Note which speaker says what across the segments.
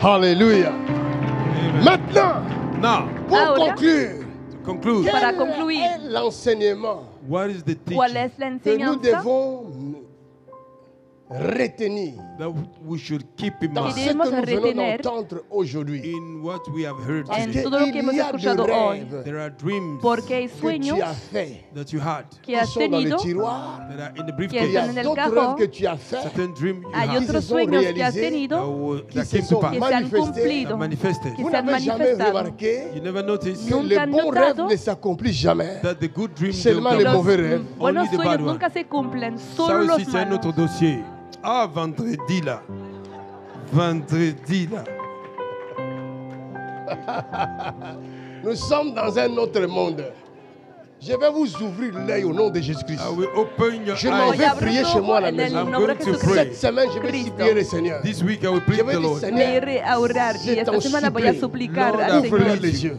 Speaker 1: Alléluia. Maintenant, pour conclure,
Speaker 2: Para
Speaker 1: quel
Speaker 2: concluir,
Speaker 1: est l'enseignement
Speaker 3: What is the
Speaker 2: ¿cuál es la
Speaker 1: que nous
Speaker 2: enseñanza
Speaker 1: devons retenir
Speaker 3: that we should keep in
Speaker 1: dans
Speaker 3: mind
Speaker 1: ce que nous venons
Speaker 2: retener
Speaker 1: d'entendre aujourd'hui?
Speaker 3: in what we have heard
Speaker 1: Parce
Speaker 2: en
Speaker 3: today?
Speaker 2: todo lo que hemos
Speaker 1: qu'il y a
Speaker 2: escuchado
Speaker 1: de
Speaker 2: hoy?
Speaker 1: rêves
Speaker 3: There are dreams
Speaker 2: Porque hay
Speaker 1: que
Speaker 2: sueños
Speaker 1: tu as fait,
Speaker 3: that you had
Speaker 2: que
Speaker 1: qui
Speaker 2: has
Speaker 1: sont dans le
Speaker 2: tenido,
Speaker 1: tiroir.
Speaker 3: that are in the
Speaker 2: que
Speaker 1: Il y
Speaker 3: briefcase.
Speaker 1: a
Speaker 2: están en el
Speaker 1: d'autres
Speaker 2: cajón.
Speaker 1: rêves que tu as fait
Speaker 3: Certain dreams you
Speaker 2: Hay
Speaker 3: had
Speaker 2: otros
Speaker 1: se sont
Speaker 2: sueños que has
Speaker 1: réalisés,
Speaker 2: tenido
Speaker 1: qui
Speaker 3: that
Speaker 1: se
Speaker 3: came to
Speaker 1: sont
Speaker 3: pass,
Speaker 2: que se han
Speaker 1: manifestés.
Speaker 2: cumplido,
Speaker 3: that manifested.
Speaker 2: que
Speaker 1: Vous
Speaker 2: se han
Speaker 1: n'avez jamais
Speaker 2: manifestado.
Speaker 1: remarqué
Speaker 3: You never noticed
Speaker 1: que
Speaker 2: Nunca
Speaker 1: les
Speaker 2: han
Speaker 1: bons rêves
Speaker 2: notado
Speaker 1: ne s'accomplissent jamais.
Speaker 3: that the good dreams
Speaker 1: Seulement
Speaker 3: don't
Speaker 1: les
Speaker 3: come.
Speaker 1: mauvais rêves.
Speaker 2: Buenos
Speaker 3: Only the
Speaker 2: sueños
Speaker 3: bad one.
Speaker 2: nunca se cumplen,
Speaker 3: Ça
Speaker 2: solo
Speaker 3: aussi,
Speaker 2: los
Speaker 3: c'est un
Speaker 2: malos.
Speaker 3: autre dossier. Ah, vendredi là. Vendredi là.
Speaker 1: Nous sommes dans un autre monde. Je vais vous ouvrir l'œil au nom de Jésus-Christ.
Speaker 3: I will open your
Speaker 1: Je m'en
Speaker 3: eyes.
Speaker 1: vais prier chez moi à la
Speaker 2: En el
Speaker 1: maison.
Speaker 2: nombre de
Speaker 3: I'm going to
Speaker 2: Jesucristo.
Speaker 1: Cette semaine, je vais supplier le Seigneur.
Speaker 3: This week I will
Speaker 1: Je
Speaker 3: plead
Speaker 1: vais
Speaker 3: the
Speaker 1: dire,
Speaker 3: Lord.
Speaker 1: Seigneur,
Speaker 2: Me iré a orar
Speaker 1: Je
Speaker 2: y esta
Speaker 1: t'en
Speaker 2: semana voy a
Speaker 1: supplie.
Speaker 2: suplicar
Speaker 3: Lord,
Speaker 2: al
Speaker 3: I
Speaker 1: ouvre-leur
Speaker 2: Señor.
Speaker 1: les yeux.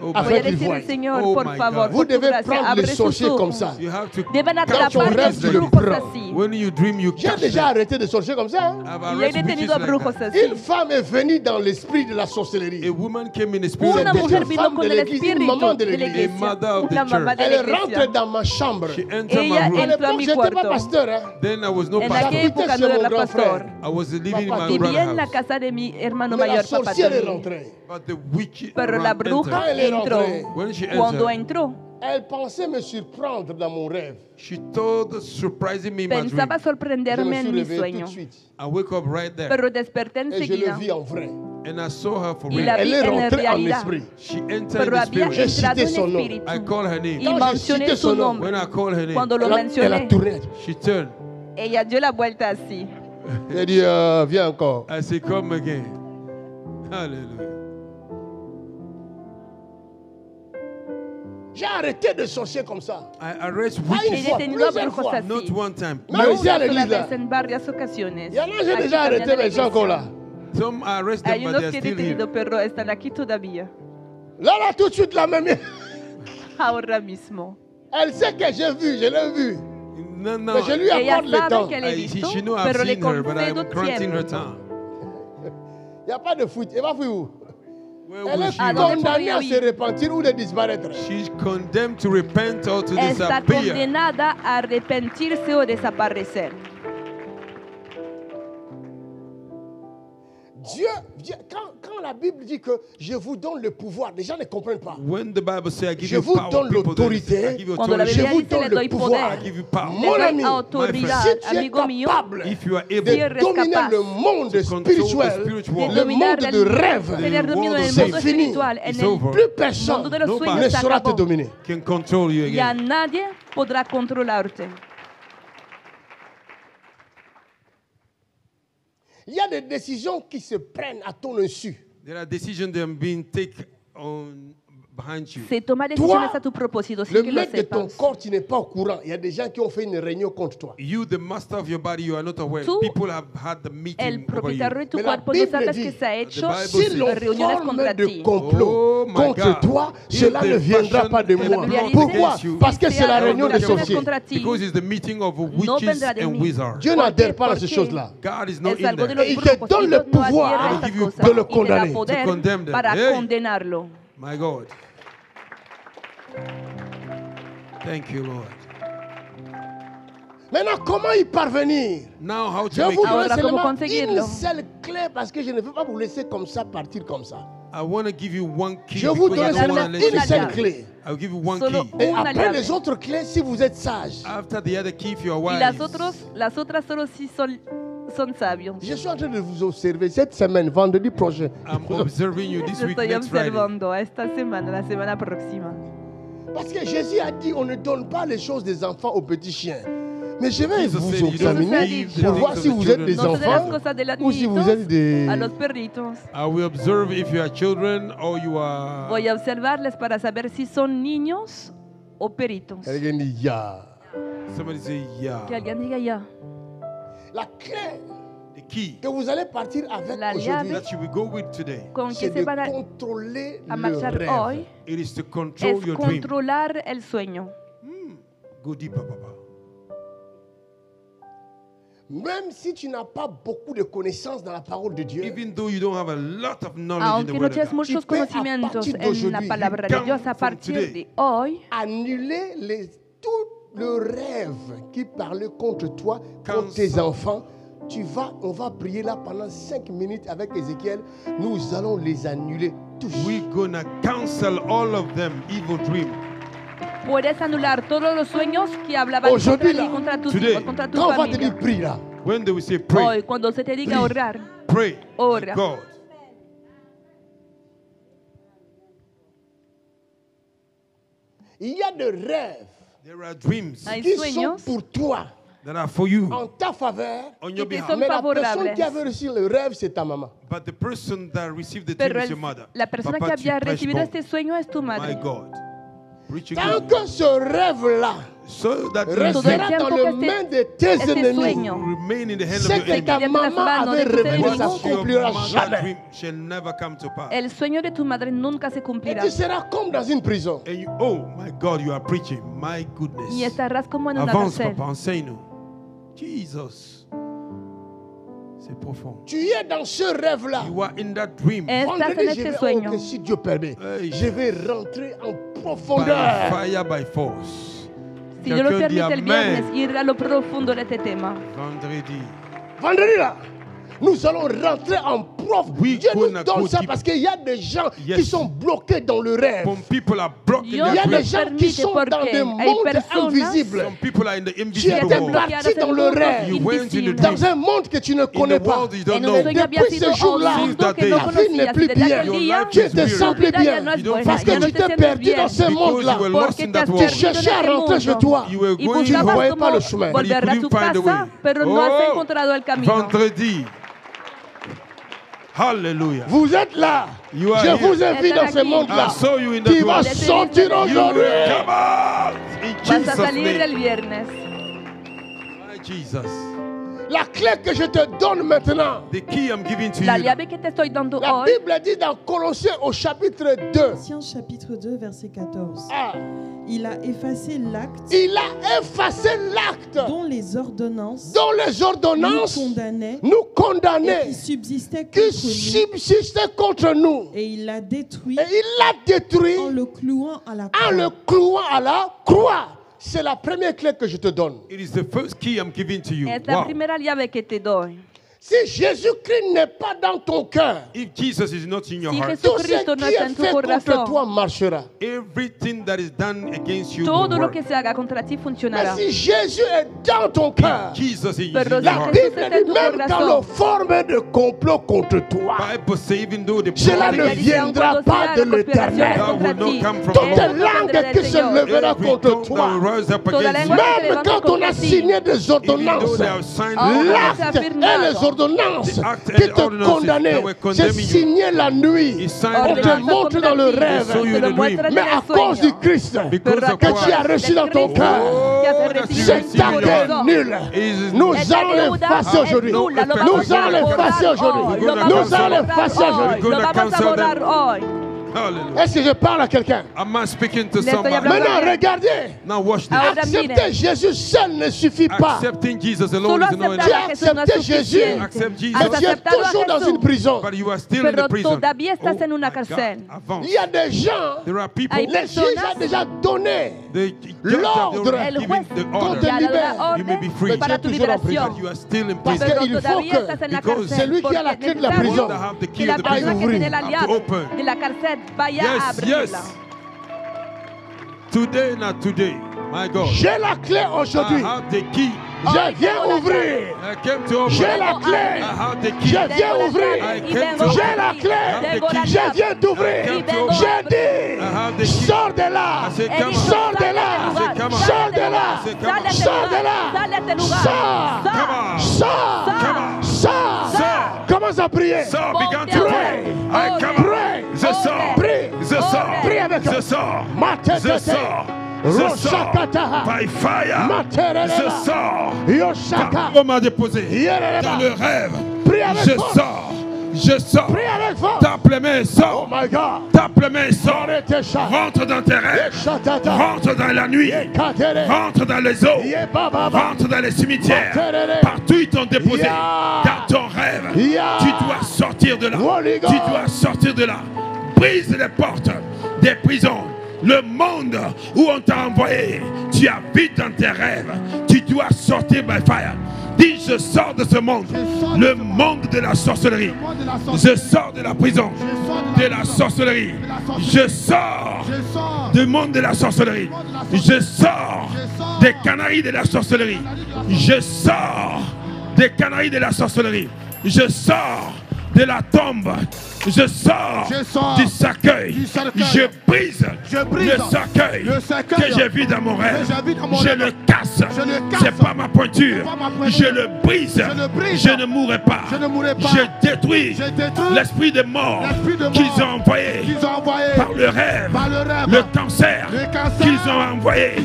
Speaker 3: Oh
Speaker 1: Afin
Speaker 2: Voy a
Speaker 1: qu'ils
Speaker 2: decir
Speaker 1: voient.
Speaker 2: al Señor,
Speaker 3: Oh
Speaker 2: por
Speaker 3: my
Speaker 2: favor,
Speaker 3: God.
Speaker 1: Vous
Speaker 2: por tu
Speaker 1: devez
Speaker 2: gracia,
Speaker 1: prendre
Speaker 2: abre
Speaker 1: les
Speaker 2: sus
Speaker 1: sorciers comme
Speaker 2: ojos.
Speaker 1: ça.
Speaker 3: You have to
Speaker 2: Deben
Speaker 1: Quand
Speaker 2: atrapar
Speaker 1: tu
Speaker 2: los
Speaker 1: rêves, tu les
Speaker 2: brujos
Speaker 1: prends.
Speaker 2: así.
Speaker 3: when you dream, you
Speaker 1: J'ai
Speaker 3: catch
Speaker 1: déjà
Speaker 3: them.
Speaker 1: arrêté de sorcier comme ça. Hein?
Speaker 3: I've
Speaker 2: Y he
Speaker 3: arrested witches
Speaker 2: detenido a
Speaker 3: like
Speaker 2: brujos
Speaker 3: that.
Speaker 2: así.
Speaker 1: Une femme est venue dans l'esprit de la sorcellerie.
Speaker 3: A woman came in the spirit
Speaker 2: Una
Speaker 3: of
Speaker 2: mujer
Speaker 3: witches.
Speaker 2: vino
Speaker 1: femme
Speaker 2: con
Speaker 1: de
Speaker 2: el
Speaker 1: l'église, une
Speaker 2: espíritu
Speaker 1: maman de
Speaker 2: de la
Speaker 1: l'église.
Speaker 2: iglesia,
Speaker 3: A mother of the
Speaker 2: una mamá de
Speaker 1: Elle
Speaker 2: la
Speaker 1: rentre
Speaker 2: iglesia.
Speaker 1: dans ma chambre.
Speaker 3: She entered
Speaker 2: Ella
Speaker 3: my
Speaker 1: À
Speaker 3: room.
Speaker 2: entró a
Speaker 1: l'époque,
Speaker 2: mi
Speaker 1: je n'étais pas
Speaker 2: cuarto.
Speaker 1: pasteur. Hein?
Speaker 3: Then I was no
Speaker 2: En
Speaker 3: pastor.
Speaker 2: aquella época no era pastor.
Speaker 3: I was living in
Speaker 1: Papa,
Speaker 3: my
Speaker 2: Vivía en
Speaker 3: brother's
Speaker 2: la
Speaker 3: house.
Speaker 2: casa de mi hermano
Speaker 1: Mais la
Speaker 2: mayor, papá
Speaker 1: sorcière est
Speaker 2: Tony.
Speaker 1: rentrée.
Speaker 3: But the witch
Speaker 2: Pero la bruja
Speaker 1: Elle est
Speaker 2: entró.
Speaker 1: rentrée.
Speaker 3: When she
Speaker 2: Cuando
Speaker 3: entered,
Speaker 2: entró,
Speaker 1: Elle pensait me surprendre dans mon rêve.
Speaker 3: she told surprising me in my dream.
Speaker 2: pensaba
Speaker 1: Je me
Speaker 2: sorprenderme
Speaker 1: suis
Speaker 2: en mi
Speaker 1: réveillé tout
Speaker 2: sueño.
Speaker 1: de suite.
Speaker 3: I wake up right there
Speaker 2: Pero desperté
Speaker 1: Et je le
Speaker 2: enseguida
Speaker 1: vis en vrai.
Speaker 3: and I saw her for
Speaker 2: y
Speaker 3: real.
Speaker 2: la vi
Speaker 1: Elle est
Speaker 2: en
Speaker 1: rentrée en
Speaker 2: realidad.
Speaker 1: esprit.
Speaker 3: She entered
Speaker 2: Pero
Speaker 3: the
Speaker 2: había
Speaker 3: spirit.
Speaker 1: J'ai
Speaker 2: entrado
Speaker 1: cité
Speaker 2: en
Speaker 1: son nom.
Speaker 2: espíritu
Speaker 3: I call her
Speaker 2: y
Speaker 3: name.
Speaker 1: Quand j'ai
Speaker 2: mencioné
Speaker 1: cité
Speaker 2: su
Speaker 1: son nom,
Speaker 2: nombre.
Speaker 3: When I call her name,
Speaker 2: Cuando lo
Speaker 1: Elle a
Speaker 2: mencioné,
Speaker 1: tourné.
Speaker 3: she turned.
Speaker 2: ella dio la vuelta así.
Speaker 1: Elle dit, viens encore.
Speaker 3: I say, come again. Hallelujah.
Speaker 1: J'ai arrêté de sorcier comme ça.
Speaker 3: I arrest
Speaker 1: Pas une
Speaker 3: witches,
Speaker 2: He
Speaker 1: fois,
Speaker 2: detenido a
Speaker 1: plusieurs
Speaker 2: brujos
Speaker 1: fois.
Speaker 2: así.
Speaker 3: not one time.
Speaker 1: Mais
Speaker 2: No
Speaker 1: ici à
Speaker 2: una sola
Speaker 1: l'église là.
Speaker 2: vez, en varias ocasiones.
Speaker 1: Il y en a, j'ai
Speaker 2: Aquí
Speaker 1: déjà
Speaker 2: también
Speaker 1: arrêté,
Speaker 2: en la
Speaker 1: mais ils sont encore là.
Speaker 3: Some I arrest them,
Speaker 2: Hay
Speaker 3: but
Speaker 2: unos
Speaker 3: they're
Speaker 2: que he
Speaker 3: still here.
Speaker 2: detenido, pero están aquí todavía.
Speaker 1: Là, tout de suite, la même.
Speaker 2: Ahora mismo.
Speaker 1: Elle sait que j'ai vu, je l'ai vu.
Speaker 3: No, no.
Speaker 1: Mais je lui
Speaker 2: Ella
Speaker 1: accorde le
Speaker 2: sabe
Speaker 1: temps.
Speaker 2: que le he visto,
Speaker 3: She know I've
Speaker 2: pero le
Speaker 3: seen her, but I'm
Speaker 2: concedo
Speaker 3: granting her
Speaker 2: tiempo.
Speaker 3: time.
Speaker 1: Il n'y a pas de fuite. Elle va fuir où?
Speaker 3: Where
Speaker 1: Elle
Speaker 3: will
Speaker 1: est
Speaker 3: she
Speaker 2: Ah,
Speaker 3: go?
Speaker 2: ¿dónde
Speaker 1: condamnée
Speaker 2: podría
Speaker 1: à
Speaker 2: huir?
Speaker 1: se repentir ou de disparaître.
Speaker 3: She's condemned to repent or to
Speaker 2: Está
Speaker 3: disappear.
Speaker 2: condenada a arrepentirse o desaparecer.
Speaker 1: Dieu, quand la Bible dit que je vous donne le pouvoir, les gens ne comprennent pas.
Speaker 3: When the Bible says, I give
Speaker 1: Je
Speaker 3: you
Speaker 1: vous
Speaker 3: power,
Speaker 1: donne
Speaker 3: people don't
Speaker 1: l'autorité.
Speaker 3: listen. I give you
Speaker 2: Cuando la
Speaker 3: authority.
Speaker 1: Je
Speaker 2: Biblia
Speaker 1: vous
Speaker 2: dice, le
Speaker 1: donne le
Speaker 2: doy
Speaker 1: pouvoir.
Speaker 3: I give you power.
Speaker 1: Mon
Speaker 2: doy
Speaker 1: ami,
Speaker 2: autoridad,
Speaker 1: si tu es
Speaker 2: amigo mío,
Speaker 1: capable
Speaker 3: If you are
Speaker 1: de
Speaker 3: able
Speaker 2: Si eres
Speaker 1: dominer
Speaker 2: capaz
Speaker 1: le monde
Speaker 3: to control the
Speaker 1: spirituel,
Speaker 3: spiritual
Speaker 2: de
Speaker 3: world,
Speaker 1: le
Speaker 2: dominar
Speaker 1: monde de rêve,
Speaker 2: tener dominio en el
Speaker 1: c'est
Speaker 2: mundo
Speaker 1: fini.
Speaker 2: espiritual, en
Speaker 3: It's
Speaker 2: el
Speaker 3: over.
Speaker 1: Plus personne
Speaker 2: mundo de los
Speaker 3: Nobody
Speaker 1: ne
Speaker 2: sueños se
Speaker 1: saura te
Speaker 2: acabó.
Speaker 1: dominer.
Speaker 3: can control you
Speaker 2: Ya
Speaker 3: again.
Speaker 2: nadie podrá controlarte.
Speaker 1: Il y a des décisions qui se prennent à ton insu.
Speaker 3: There are decisions that are being taken on behind you.
Speaker 2: Se toma decisiones a tu propósito sin
Speaker 1: Le
Speaker 2: que lo
Speaker 1: maître de ton
Speaker 2: sepas.
Speaker 1: corps, tu n'es pas au courant. Il y a des gens qui ont fait une réunion contre toi.
Speaker 3: You, the master of your body, you are not aware.
Speaker 2: Tú,
Speaker 3: People have had the meeting
Speaker 2: El
Speaker 3: over you.
Speaker 2: propietario de tu
Speaker 1: Mais la
Speaker 2: cuerpo no
Speaker 1: Bible
Speaker 2: sabes
Speaker 1: dit,
Speaker 2: que se ha hecho
Speaker 3: The Bible
Speaker 1: Si
Speaker 3: says,
Speaker 1: l'on
Speaker 2: reuniones
Speaker 1: forme
Speaker 2: contra
Speaker 1: de
Speaker 2: ti.
Speaker 1: complot
Speaker 3: Oh my
Speaker 1: contre
Speaker 3: God.
Speaker 1: toi,
Speaker 3: If
Speaker 1: cela
Speaker 3: they
Speaker 1: ne viendra
Speaker 3: fashion
Speaker 1: pas de
Speaker 3: a
Speaker 1: moi.
Speaker 3: plot
Speaker 1: Pourquoi?
Speaker 3: against you,
Speaker 1: Parce que c'est la réunion des
Speaker 2: Conspiraciones
Speaker 1: sorciers.
Speaker 2: contra ti.
Speaker 3: Because it's the meeting of
Speaker 2: No
Speaker 3: witches
Speaker 2: vendrá de
Speaker 3: and
Speaker 2: mí.
Speaker 3: wizards.
Speaker 1: Dieu
Speaker 2: ¿Por
Speaker 1: n'adhère
Speaker 2: qué?
Speaker 1: pas à ces
Speaker 2: Porque
Speaker 1: choses-là.
Speaker 3: God is not
Speaker 2: Es
Speaker 3: in
Speaker 2: algo de
Speaker 3: there.
Speaker 2: los
Speaker 1: Et il te
Speaker 2: brujos.
Speaker 1: donne
Speaker 2: Y
Speaker 1: le
Speaker 2: Dios no
Speaker 1: pouvoir
Speaker 2: adhiere a
Speaker 3: de
Speaker 2: estas cosas
Speaker 1: le
Speaker 2: y te da
Speaker 1: condamner.
Speaker 2: poder
Speaker 3: To condemn them.
Speaker 2: para
Speaker 3: Hey.
Speaker 2: condenarlo.
Speaker 3: My God. Thank you, Lord.
Speaker 1: Maintenant, comment y parvenir?
Speaker 3: Now, how
Speaker 1: Je
Speaker 3: to
Speaker 1: vais
Speaker 3: make
Speaker 1: vous
Speaker 3: it?
Speaker 1: donner
Speaker 2: Ahora, ¿cómo
Speaker 1: seulement
Speaker 2: conseguirlo?
Speaker 1: une seule clé parce que je ne veux pas vous laisser comme ça partir comme ça.
Speaker 3: I want to give you one key.
Speaker 1: Je vous
Speaker 3: because
Speaker 1: donne
Speaker 3: I don't
Speaker 1: seulement
Speaker 3: want to let
Speaker 1: une
Speaker 3: you
Speaker 1: seule
Speaker 3: go.
Speaker 1: clé.
Speaker 3: I'll give you one
Speaker 2: Solo
Speaker 3: key.
Speaker 1: Et
Speaker 2: una
Speaker 1: après
Speaker 2: llave.
Speaker 1: les autres clés, si vous êtes sage.
Speaker 3: After the other key, if you are
Speaker 2: Y
Speaker 3: wise.
Speaker 2: las otras solo si son sabios.
Speaker 1: Je suis en train de vous observer cette semaine, vendredi prochain.
Speaker 3: I'm observing you this
Speaker 2: Yo
Speaker 3: week,
Speaker 2: estoy
Speaker 3: next Friday.
Speaker 2: observando esta semana, la semana próxima.
Speaker 1: Parce que Jésus a dit, on ne donne pas les choses des enfants aux petits chiens. Mais je vais
Speaker 3: Jesus
Speaker 1: vous
Speaker 3: said, you don't
Speaker 1: examiner
Speaker 2: give
Speaker 3: the
Speaker 1: pour
Speaker 3: things
Speaker 1: voir
Speaker 3: of
Speaker 1: si
Speaker 3: the
Speaker 1: vous êtes
Speaker 3: children
Speaker 1: des
Speaker 2: No se de las
Speaker 1: enfants
Speaker 2: cosas de los
Speaker 1: ou si vous êtes
Speaker 2: niñitos
Speaker 1: des...
Speaker 2: a los perritos.
Speaker 3: I will observe if you are children or you are.
Speaker 2: Voy a observarles para saber si son niños o peritos.
Speaker 1: Quelqu'un dit, ya.
Speaker 3: Somebody say, yeah.
Speaker 2: Que alguien diga ya.
Speaker 1: La clé
Speaker 3: The key
Speaker 1: que vous allez partir avec
Speaker 2: La
Speaker 1: aujourd'hui,
Speaker 2: llave
Speaker 3: that you will go with today,
Speaker 2: Con que
Speaker 1: c'est
Speaker 2: se
Speaker 1: de
Speaker 2: van
Speaker 1: contrôler
Speaker 2: a
Speaker 1: le
Speaker 2: marchar
Speaker 1: rêve.
Speaker 2: hoy
Speaker 3: it is to control
Speaker 2: es
Speaker 3: your dream.
Speaker 2: controlar el sueño.
Speaker 3: Go deeper, Papa.
Speaker 1: Même si tu n'as pas beaucoup de connaissances dans la parole de Dieu,
Speaker 3: Even though you don't have a lot of knowledge in
Speaker 2: Aunque
Speaker 3: the
Speaker 2: no
Speaker 3: word of
Speaker 2: tienes
Speaker 3: God,
Speaker 2: muchos
Speaker 1: Tu peux, a
Speaker 2: conocimientos
Speaker 1: partir
Speaker 2: en la
Speaker 1: d'aujourd'hui,
Speaker 2: palabra
Speaker 3: you
Speaker 2: de Dios, a
Speaker 3: come from
Speaker 2: partir
Speaker 3: today.
Speaker 2: de hoy,
Speaker 1: annuler tout le rêve qui parlait contre toi, contre
Speaker 3: Cancel.
Speaker 1: tes enfants. On va prier là pendant 5 minutes avec Ézéchiel. Nous allons les annuler tous.
Speaker 3: we're gonna cancel all of them evil dreams.
Speaker 2: puedes anular todos los sueños que hablaban
Speaker 1: Aujourd'hui,
Speaker 2: contra ti,
Speaker 1: là.
Speaker 2: contra tus
Speaker 3: Today.
Speaker 2: hijos, contra tu
Speaker 1: Quand on va te
Speaker 2: familia.
Speaker 1: dire prie là,
Speaker 3: When they will say pray,
Speaker 2: Hoy, cuando se te diga orar,
Speaker 3: pray,
Speaker 2: Ora.
Speaker 3: God.
Speaker 1: il y a des rêves
Speaker 3: There are dreams
Speaker 2: hay
Speaker 1: qui sont
Speaker 2: sueños
Speaker 1: pour toi,
Speaker 3: that are for you
Speaker 1: en ta faveur.
Speaker 3: on your
Speaker 2: que
Speaker 3: behalf.
Speaker 2: son
Speaker 1: Mais la personne
Speaker 2: favorables.
Speaker 1: qui avait reçu le rêve, c'est ta maman.
Speaker 3: But the person that received the
Speaker 2: Pero
Speaker 3: dream is
Speaker 2: el-
Speaker 3: your mother.
Speaker 2: la persona
Speaker 3: Papa,
Speaker 2: que había
Speaker 3: tu prêches
Speaker 2: recibido
Speaker 3: bon.
Speaker 2: este sueño es tu
Speaker 3: My
Speaker 2: madre.
Speaker 3: God. Preaching
Speaker 1: Tant
Speaker 3: good.
Speaker 1: que ce rêve-là
Speaker 3: So that
Speaker 2: Todo el
Speaker 1: restera
Speaker 2: tiempo
Speaker 1: dans
Speaker 2: que
Speaker 1: les mains de tes
Speaker 2: este
Speaker 1: ennemis,
Speaker 2: sueño
Speaker 3: remain in the hand of
Speaker 1: c'est
Speaker 3: your
Speaker 1: que ta
Speaker 3: enemy.
Speaker 1: maman avait révélé, ça ne
Speaker 3: What your
Speaker 1: s'accomplira
Speaker 3: mother
Speaker 1: jamais.
Speaker 3: dream shall never come to pass.
Speaker 2: El sueño de tu madre nunca se
Speaker 1: Et
Speaker 2: cumplirá.
Speaker 1: tu seras comme dans une prison.
Speaker 3: And you, oh my God, you are preaching. My goodness.
Speaker 2: Y estarás como en una
Speaker 3: Avance,
Speaker 2: cárcel.
Speaker 3: papa, enseigne-nous. Jesus. C'est profond.
Speaker 1: Tu es dans ce rêve-là.
Speaker 3: You are in that dream.
Speaker 2: Estás en
Speaker 1: Vendredi, je
Speaker 2: este
Speaker 1: vais,
Speaker 2: sueño.
Speaker 1: que si Dieu permet,
Speaker 3: Hey.
Speaker 1: je vais rentrer en
Speaker 3: By
Speaker 1: profondeur.
Speaker 3: fire, by force.
Speaker 2: Si Dios lo
Speaker 3: Quelqu'un dit
Speaker 2: permite el
Speaker 3: amen.
Speaker 2: viernes, ir a lo profundo de este tema.
Speaker 3: Vendredi.
Speaker 1: Vendredi là, nous allons rentrer en profondeur.
Speaker 3: Oui,
Speaker 1: Dieu nous
Speaker 3: gonna
Speaker 1: donne
Speaker 3: go
Speaker 1: ça
Speaker 3: deep.
Speaker 1: parce qu'il y a des gens
Speaker 3: Yes.
Speaker 1: qui sont bloqués dans le rêve.
Speaker 3: Some people are blocked in
Speaker 2: Dios
Speaker 1: Il y a
Speaker 3: their
Speaker 1: des
Speaker 3: dream.
Speaker 1: gens qui
Speaker 2: permite
Speaker 1: sont
Speaker 2: porque
Speaker 1: dans des
Speaker 2: hay
Speaker 1: mondes
Speaker 2: personas-
Speaker 1: invisibles.
Speaker 3: Some people are in the
Speaker 1: Tu
Speaker 3: invisible
Speaker 1: étais
Speaker 3: world.
Speaker 1: parti dans le rêve,
Speaker 3: You went in the
Speaker 2: invisible.
Speaker 3: dream.
Speaker 1: dans un monde que tu ne
Speaker 3: In
Speaker 1: connais
Speaker 3: the
Speaker 1: pas.
Speaker 3: world you don't
Speaker 2: En un
Speaker 3: know.
Speaker 2: sueño había
Speaker 1: Depuis
Speaker 2: sido
Speaker 1: ce jour-là,
Speaker 2: a un mundo que
Speaker 3: ta
Speaker 2: no
Speaker 1: vie n'est
Speaker 2: conocías.
Speaker 1: plus
Speaker 2: Desde
Speaker 1: bien.
Speaker 2: aquel
Speaker 3: Your
Speaker 2: día,
Speaker 3: life
Speaker 1: Tu
Speaker 3: is
Speaker 1: ne te
Speaker 3: weird.
Speaker 1: sens plus
Speaker 2: tu vida ya
Speaker 1: bien.
Speaker 2: no es
Speaker 3: You don't
Speaker 2: buena,
Speaker 1: Parce
Speaker 2: ya
Speaker 1: que
Speaker 2: no
Speaker 1: tu
Speaker 2: te
Speaker 1: t'es
Speaker 2: sientes
Speaker 1: perdu
Speaker 2: bien.
Speaker 1: dans ce
Speaker 3: Because
Speaker 1: monde-là.
Speaker 3: you were
Speaker 2: Porque
Speaker 3: lost in
Speaker 2: te
Speaker 3: that
Speaker 2: has
Speaker 1: Tu
Speaker 3: world.
Speaker 2: perdido en
Speaker 1: cherchais à
Speaker 2: ese
Speaker 1: rentrer chez
Speaker 2: mundo.
Speaker 1: toi.
Speaker 3: You were
Speaker 2: Y
Speaker 3: going
Speaker 1: Tu ne
Speaker 2: buscabas
Speaker 1: voyais pas
Speaker 2: cómo
Speaker 1: le chemin.
Speaker 3: But you
Speaker 2: volver a
Speaker 3: couldn't
Speaker 2: tu
Speaker 3: find the
Speaker 2: casa,
Speaker 3: way.
Speaker 2: pero no has
Speaker 3: Oh,
Speaker 2: encontrado el camino.
Speaker 3: Vendredi. Hallelujah.
Speaker 1: Vous êtes là.
Speaker 3: You are
Speaker 1: Je
Speaker 3: here.
Speaker 1: vous invite dans ce
Speaker 2: Aquí.
Speaker 1: monde-là.
Speaker 3: I saw you in that
Speaker 1: Tu vas
Speaker 3: world.
Speaker 1: sortir
Speaker 3: You
Speaker 1: aujourd'hui.
Speaker 3: will come out in
Speaker 2: Vas a
Speaker 3: Jesus'
Speaker 2: salir el
Speaker 3: name.
Speaker 2: viernes.
Speaker 3: My Jesus.
Speaker 1: La clé que je te donne maintenant.
Speaker 3: The key I'm giving to
Speaker 2: La
Speaker 3: you.
Speaker 2: llave que te estoy dando
Speaker 1: La
Speaker 2: hoy
Speaker 1: Bible dit dans Colossiens au chapitre 2.
Speaker 4: Colossiens chapitre 2, verset 14.
Speaker 1: Ah,
Speaker 4: Il a effacé l'acte
Speaker 1: il a effacé l'acte
Speaker 4: dont les ordonnances
Speaker 1: dont les
Speaker 4: nous
Speaker 1: ordonnances
Speaker 4: condamnaient
Speaker 1: nous
Speaker 4: et qui
Speaker 1: condamnaient,
Speaker 4: subsistaient
Speaker 1: qui
Speaker 4: contre nous.
Speaker 1: subsistaient contre nous.
Speaker 4: Et il l'a détruit
Speaker 1: Et il l'a détruit
Speaker 4: en le clouant à la
Speaker 1: en
Speaker 4: croix.
Speaker 1: le clouant à la croix. C'est la première clé que je te donne.
Speaker 3: It is the first key I'm giving to you.
Speaker 2: es la
Speaker 3: Wow.
Speaker 2: primera llave que te doy.
Speaker 1: Si Jésus-Christ n'est pas dans ton cœur,
Speaker 3: If Jesus is not in your
Speaker 2: Si
Speaker 3: heart,
Speaker 1: tout ce
Speaker 2: Jesucristo no
Speaker 1: qui
Speaker 2: está
Speaker 1: est
Speaker 2: en tu
Speaker 1: fait contre
Speaker 2: corazón,
Speaker 1: toi marchera.
Speaker 3: everything that is done against you will
Speaker 2: todo lo
Speaker 3: work.
Speaker 2: que se haga contra ti
Speaker 1: Mais
Speaker 2: funcionará.
Speaker 1: si Jésus est dans ton cœur,
Speaker 3: Jesus is
Speaker 2: Pero
Speaker 3: in
Speaker 2: si
Speaker 3: your
Speaker 1: la
Speaker 3: heart.
Speaker 2: Jesús
Speaker 1: Bible
Speaker 2: está en
Speaker 1: dit
Speaker 2: tu
Speaker 1: même quand
Speaker 2: corazón,
Speaker 1: l'on forme de complot contre toi,
Speaker 3: Bible says even though the
Speaker 1: cela
Speaker 3: plot
Speaker 1: ne
Speaker 3: against you,
Speaker 1: viendra pas de l'Éternel.
Speaker 3: That will not come from
Speaker 1: Toute
Speaker 3: the Lord.
Speaker 1: langue qui se lèvera
Speaker 3: Every
Speaker 1: contre
Speaker 3: tongue that
Speaker 1: toi,
Speaker 3: will rise up
Speaker 2: Toda
Speaker 3: against you,
Speaker 2: lengua que se
Speaker 1: même
Speaker 2: levante
Speaker 1: quand on a
Speaker 2: contra ti,
Speaker 1: signé des
Speaker 3: even though
Speaker 1: ordonnances,
Speaker 3: they have signed
Speaker 2: Ahora
Speaker 3: ordinances,
Speaker 2: se ha
Speaker 1: l'acte et
Speaker 2: firmado.
Speaker 1: les ordonnances
Speaker 3: The act and
Speaker 1: qui
Speaker 3: the
Speaker 1: te
Speaker 3: ordinances
Speaker 1: condamnaient,
Speaker 3: that were
Speaker 1: c'est
Speaker 3: condemning you.
Speaker 1: signé la nuit.
Speaker 3: He signed
Speaker 1: On te
Speaker 3: ordinances.
Speaker 1: montre dans le
Speaker 3: They
Speaker 1: rêve.
Speaker 3: show you
Speaker 2: te
Speaker 3: in
Speaker 2: lo
Speaker 3: the
Speaker 2: muestra
Speaker 3: dream.
Speaker 2: en
Speaker 1: Mais
Speaker 2: el
Speaker 1: à cause
Speaker 2: sueño.
Speaker 1: du Christ
Speaker 3: Because
Speaker 2: Pero a
Speaker 3: of
Speaker 1: que tu
Speaker 2: causa
Speaker 1: as
Speaker 3: Christ.
Speaker 1: reçu dans ton
Speaker 2: Cristo
Speaker 1: cœur,
Speaker 2: que has
Speaker 3: Oh,
Speaker 2: recibido
Speaker 3: that
Speaker 2: en
Speaker 3: you
Speaker 1: cet
Speaker 2: tu
Speaker 3: receive in
Speaker 1: acte
Speaker 3: your
Speaker 1: est
Speaker 3: heart.
Speaker 2: corazón.
Speaker 1: nul.
Speaker 3: Is
Speaker 1: Nous
Speaker 2: Esta
Speaker 1: allons
Speaker 2: deuda
Speaker 1: l'effacer
Speaker 2: es
Speaker 1: aujourd'hui.
Speaker 2: nula, lo
Speaker 3: Nous
Speaker 2: vamos a
Speaker 1: allons l'effacer
Speaker 2: borrar
Speaker 1: aujourd'hui.
Speaker 2: hoy,
Speaker 3: We're
Speaker 2: lo
Speaker 3: gonna
Speaker 2: vamos
Speaker 1: cancel
Speaker 2: a
Speaker 1: them.
Speaker 2: borrar
Speaker 1: We're
Speaker 2: hoy,
Speaker 3: gonna
Speaker 2: lo vamos a
Speaker 3: cancel
Speaker 2: borrar
Speaker 3: them.
Speaker 2: hoy.
Speaker 3: Hallelujah.
Speaker 1: Est-ce que je parle à quelqu'un?
Speaker 3: Am I speaking to
Speaker 2: Le estoy
Speaker 3: somebody?
Speaker 2: hablando.
Speaker 1: Maintenant, regardez.
Speaker 3: Now watch this.
Speaker 2: Ahora
Speaker 1: Accepter
Speaker 2: miren,
Speaker 1: Jésus seul ne suffit pas.
Speaker 3: Accepting Jesus alone
Speaker 2: solo
Speaker 3: is not
Speaker 2: aceptar
Speaker 1: Tu
Speaker 2: a
Speaker 1: as
Speaker 3: enough.
Speaker 2: Jesús no es
Speaker 1: accepté Jésus,
Speaker 2: suficiente.
Speaker 3: Accept Jesus.
Speaker 1: mais
Speaker 2: Has
Speaker 1: tu es
Speaker 2: aceptado a
Speaker 1: toujours dans
Speaker 2: Jesús,
Speaker 1: une prison.
Speaker 3: But you are still in the
Speaker 2: pero
Speaker 3: prison.
Speaker 2: todavía estás en una
Speaker 3: my God.
Speaker 2: cárcel.
Speaker 3: Avance.
Speaker 1: Il y a des gens,
Speaker 3: There are people,
Speaker 2: Hay
Speaker 1: les juges ont déjà donné.
Speaker 3: the
Speaker 1: L'ordre.
Speaker 3: judge
Speaker 2: El
Speaker 3: have
Speaker 2: juez
Speaker 3: given the
Speaker 1: te
Speaker 3: order.
Speaker 2: ya le da
Speaker 1: libère.
Speaker 3: You may be free.
Speaker 2: orden para tu
Speaker 1: But you are
Speaker 2: liberación.
Speaker 3: But you are still in
Speaker 1: Parce
Speaker 3: prison.
Speaker 2: Pero
Speaker 1: qu'il faut
Speaker 2: todavía
Speaker 1: que
Speaker 2: estás en la
Speaker 3: because
Speaker 2: cárcel.
Speaker 1: celui qui a la
Speaker 2: porque
Speaker 1: clé de la
Speaker 2: es
Speaker 1: prison
Speaker 3: that have the
Speaker 2: que
Speaker 3: key
Speaker 2: la
Speaker 3: of the
Speaker 2: persona
Speaker 3: prison
Speaker 2: que tiene la
Speaker 3: have to
Speaker 2: llave
Speaker 3: open.
Speaker 2: de la cárcel vaya a
Speaker 3: Yes,
Speaker 2: abrirla.
Speaker 3: yes. Today, not today. My God.
Speaker 1: j'ai la clé aujourd'hui.
Speaker 3: I have the key.
Speaker 1: Je viens ouvrir.
Speaker 3: I came to open.
Speaker 1: J'ai la clé.
Speaker 3: I have the key.
Speaker 1: Je viens ouvrir.
Speaker 3: I came to
Speaker 1: J'ai la clé. Je viens d'ouvrir. J'ai dit, sors de là.
Speaker 3: I say, come on.
Speaker 1: Sors de là.
Speaker 3: I say, come on.
Speaker 1: Sors de là.
Speaker 3: I say, come on.
Speaker 1: Sors de là. Sors.
Speaker 3: Come on.
Speaker 1: Sors.
Speaker 3: Come on.
Speaker 1: Sors.
Speaker 3: Sors.
Speaker 1: Commence à prier.
Speaker 3: So began to pray. I come
Speaker 1: Pray.
Speaker 3: on. Je sors.
Speaker 1: Prie.
Speaker 3: Je sors.
Speaker 1: Prie avec
Speaker 3: Je
Speaker 1: eux.
Speaker 3: sors.
Speaker 1: Mate
Speaker 3: Je sors. Je sors.
Speaker 1: Roshakataha.
Speaker 3: By fire.
Speaker 1: Materela.
Speaker 3: Je sors.
Speaker 1: Yoshaka.
Speaker 3: On m'a déposé
Speaker 1: Yerela.
Speaker 3: dans le rêve.
Speaker 1: Prie avec
Speaker 3: Je
Speaker 1: force.
Speaker 3: sors. Je sors.
Speaker 1: Prie avec force.
Speaker 3: Tape les mains et
Speaker 1: Oh
Speaker 3: sors.
Speaker 1: my God.
Speaker 3: Tape les mains et sors.
Speaker 1: Arrêtez ça.
Speaker 3: Rentre dans tes rêves.
Speaker 1: Shatata.
Speaker 3: Rentre dans la nuit.
Speaker 1: Yekatere.
Speaker 3: Rentre dans les eaux.
Speaker 1: Yebababa.
Speaker 3: Rentre dans les cimetières.
Speaker 1: Materere.
Speaker 3: Partout ils t'ont déposé.
Speaker 1: Ya.
Speaker 3: Dans ton rêve.
Speaker 1: Ya.
Speaker 3: Tu dois sortir de là.
Speaker 1: Holy God.
Speaker 3: Tu dois sortir de là. Brise les portes des prisons. Le monde où on t'a envoyé, tu habites dans tes rêves. Tu dois sortir by fire. Dis, je sors de ce monde. Le monde de la sorcellerie. Je sors de la prison. De la sorcellerie. Je sors du monde de la sorcellerie. Je sors des canaries de la sorcellerie. Je sors des canaries de la sorcellerie. Je sors de la tombe. Je sors du cercueil. Je brise le cercueil que j'ai vu dans mon rêve. Je le casse. C'est pas ma pointure. Je le brise. Je ne mourrai pas. Je détruis l'esprit de mort qu'ils ont envoyé par le rêve. Le cancer qu'ils ont envoyé,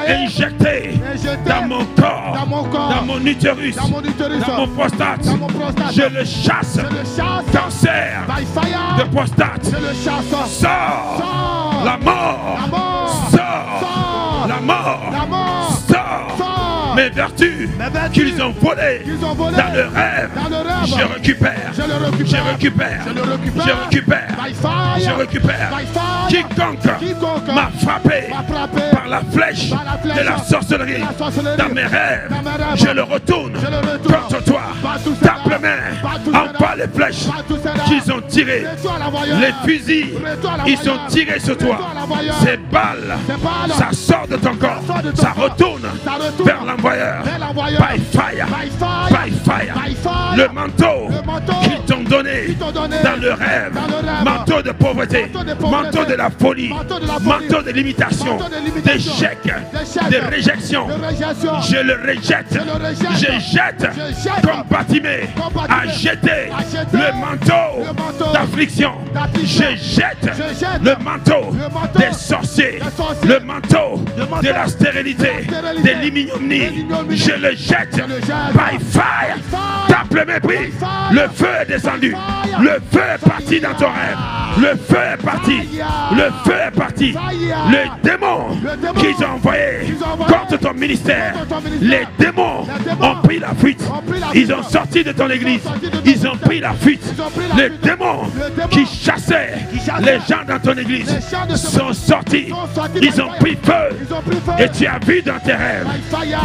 Speaker 3: injecté dans mon corps, dans mon utérus, dans mon prostate. Je le chasse. Cancer de prostate. Sors. La mort. Sors. La mort. Sors. Mes vertus qu'ils ont volées dans le rêve. Je récupère. Je récupère. Je récupère. Je récupère. Quiconque m'a frappé par la flèche de la sorcellerie dans mes rêves, je le retourne contre toi. Tape les mains, envoie les flèches qu'ils ont tirées, les fusils, ils ont tiré sur toi. Ces balles, ça sort de ton corps, ça retourne vers l'envoyeur. By fire, by fire. Le manteau qu'ils t'ont donné dans le rêve, manteau de pauvreté, manteau de la folie, manteau de limitation, d'échec, de réjection, je le rejette. Je jette comme Bartimée a jeté le manteau d'affliction. Je jette le manteau des sorciers, le manteau de la stérilité, de l'ignominie. Je le jette by fire. Tape le mépris. Le feu est descendu. Le feu est parti dans ton rêve. Le feu est parti. Le feu est parti. Les démons qu'ils ont envoyés contre ton ministère, les démons ont pris la fuite. Ils ont sorti de ton église. Ils ont pris la fuite. Les démons qui chassaient les gens dans ton église sont sortis. Ils ont pris feu. Et tu as vu dans tes rêves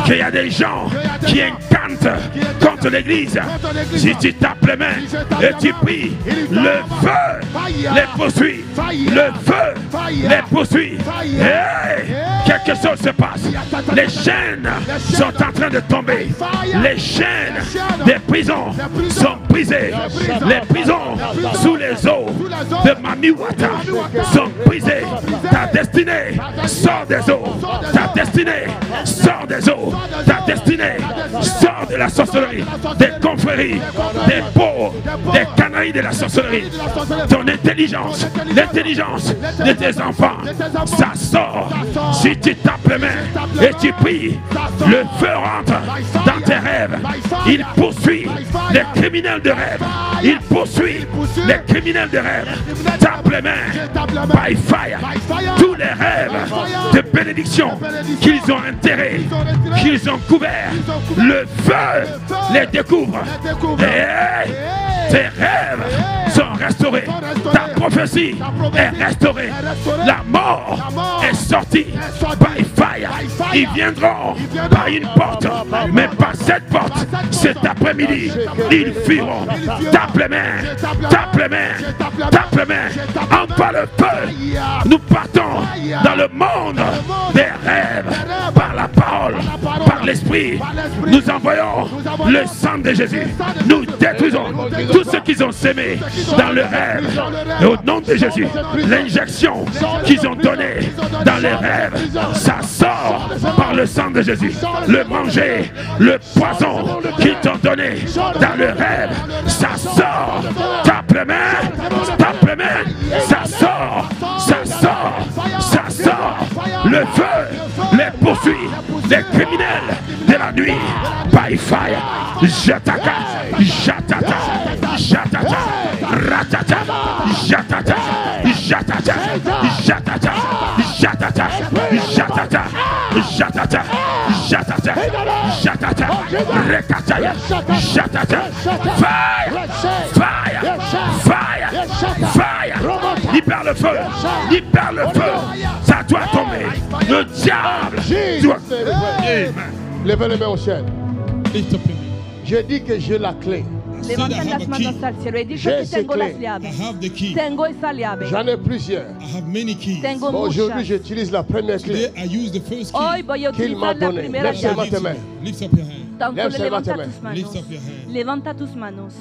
Speaker 3: qu'il y a des gens qui incantent contre l'église. Si tu tapes les mains et tu pries, le feu les poursuit. Le feu les poursuit. Hey, quelque chose se passe. Les chaînes sont en train de tomber. Les chaînes des prisons sont brisées. Les prisons sous les eaux de Mamiwata sont brisées. Ta destinée sort des eaux. Ta destinée sort des eaux. Ta destinée sort de la sorcellerie, des confréries, des pauvres, des canailles de la sorcellerie. Ton intelligence, l'intelligence de tes enfants, ça sort. Si tu tapes les mains et tu pries, le feu rentre dans tes rêves. Il poursuit les criminels de rêve. Il poursuit les criminels de rêve. Tape les mains by fire. Tous les rêves de bénédiction qu'ils ont enterrés, qu'ils ont couverts, le feu les découvre. Et tes rêves sont restaurés. Ta prophétie est restaurée. La mort est sortie by fire. Ils viendront par une porte, mais par cette porte, cet après-midi, ils fuiront. Tape les mains, tape les mains, tape les mains. Envoie le feu. Nous partons dans le monde des rêves par la parole, par l'esprit. Nous envoyons le sang de Jésus. Nous détruisons tout ce qu'ils ont sémé dans le rêve. Et au nom de Jésus, l'injection qu'ils ont donnée dans les rêves, ça sort par le sang de Jésus. Le manger, le poison qu'ils t'ont donné dans le rêve, ça sort. Tape les mains, tape les mains, ça sort, ça sort, ça sort. Le feu les poursuit, les criminels de la nuit, by fire. Jataka, jatata, jatata. Libère le feu. Libère le feu. Ça doit tomber. Le diable doit...
Speaker 1: Levez les mains au ciel.
Speaker 3: Lift up your hand.
Speaker 1: J'ai dit que j'ai la clé.
Speaker 2: Levanten las manos al cielo. He dicho que tengo las llaves. Tengo esa llave.
Speaker 1: J'en ai plusieurs.
Speaker 2: Tengo
Speaker 1: Aujourd'hui,
Speaker 2: muchas.
Speaker 1: j'utilise la première clé
Speaker 2: Hoy voy a
Speaker 1: qu'il m'a
Speaker 2: utilizar la
Speaker 1: donnée.
Speaker 2: primera
Speaker 1: Lève seulement
Speaker 2: llave.
Speaker 1: tes mains.
Speaker 2: Tan
Speaker 1: Lève
Speaker 2: solo
Speaker 1: seulement tes
Speaker 2: levanta
Speaker 1: mains.
Speaker 2: tus manos. Levanta tus manos.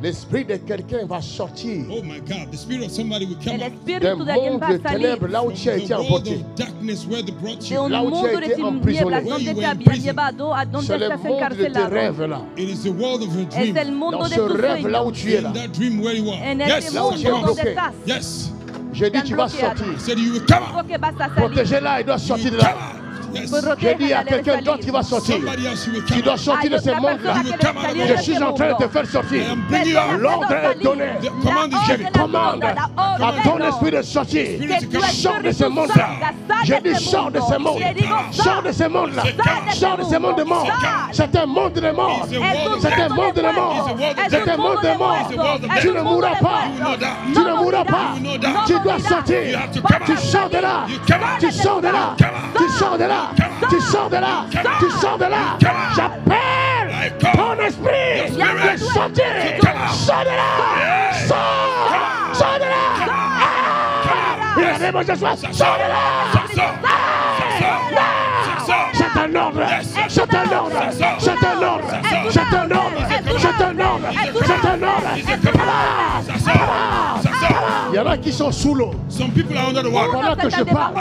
Speaker 1: L'esprit de quelqu'un va sortir
Speaker 3: Oh my God, the spirit of somebody will come
Speaker 2: El
Speaker 3: out.
Speaker 1: d'un
Speaker 2: espíritu de alguien
Speaker 1: monde
Speaker 2: va
Speaker 1: de
Speaker 2: a salir
Speaker 1: ténèbres là où tu as
Speaker 3: The
Speaker 1: été
Speaker 3: world
Speaker 1: emporté.
Speaker 3: of darkness where they brought
Speaker 2: de
Speaker 3: you.
Speaker 2: un
Speaker 1: Là où tu as
Speaker 2: mundo de
Speaker 1: été
Speaker 2: tinieblas
Speaker 1: emprisonné.
Speaker 2: donde
Speaker 3: Where
Speaker 2: te
Speaker 3: you were in
Speaker 2: habían
Speaker 3: prison.
Speaker 2: llevado, a donde
Speaker 1: C'est le
Speaker 2: estás
Speaker 1: monde de tes
Speaker 2: encarcelado.
Speaker 1: rêves là.
Speaker 3: It is the world of your
Speaker 2: Es
Speaker 3: dream.
Speaker 2: el mundo
Speaker 1: Dans
Speaker 2: de
Speaker 1: ce
Speaker 2: tus
Speaker 1: rêve là où
Speaker 2: sueños.
Speaker 1: tu es là.
Speaker 3: In that dream where you are.
Speaker 2: En
Speaker 3: Yes,
Speaker 2: ese
Speaker 1: là où tu es
Speaker 2: mundo donde
Speaker 1: bloqué.
Speaker 2: estás.
Speaker 3: yes.
Speaker 1: J'ai dit tu vas
Speaker 2: bloqueado.
Speaker 1: sortir.
Speaker 3: I said you will come out.
Speaker 2: Digo que vas a salir.
Speaker 1: Protégez-la, il doit sortir de
Speaker 3: Come
Speaker 1: là.
Speaker 3: out. Yes.
Speaker 1: J'ai dit à quelqu'un d'autre qui va sortir.
Speaker 3: Somebody else you will
Speaker 1: Tu
Speaker 3: come
Speaker 1: dois
Speaker 3: out.
Speaker 1: sortir de
Speaker 2: Hay
Speaker 1: ce
Speaker 2: otra
Speaker 1: monde là.
Speaker 2: persona que debe salir de
Speaker 1: Je suis
Speaker 2: ese
Speaker 1: en train de te
Speaker 2: mundo.
Speaker 1: faire sortir.
Speaker 3: I am bringing you out.
Speaker 1: L'ordre est donné. Je commande à ton esprit de sortir. Sors de ce monde-là. Je dis sors de ce monde. Sors de ce monde-là. Sors de ce monde de mort. C'est un monde de mort. C'est un monde de mort. C'est un monde de mort. Tu ne mourras pas. Tu ne mourras pas. Tu dois sortir. Tu sors de là. Tu sors de là. Tu sors de là. Tu sors de là. Tu sors de là. J'appelle ton esprit de sortir. Sors de là. Sors. Sors de là. Il a des mots ce soir. Sors de là. C'est un ordre. C'est un ordre. C'est un ordre. C'est un ordre. C'est un ordre. C'est un ordre. Il y en a qui sont sous l'eau.
Speaker 3: Some people are under the water.
Speaker 1: Pendant que je parle,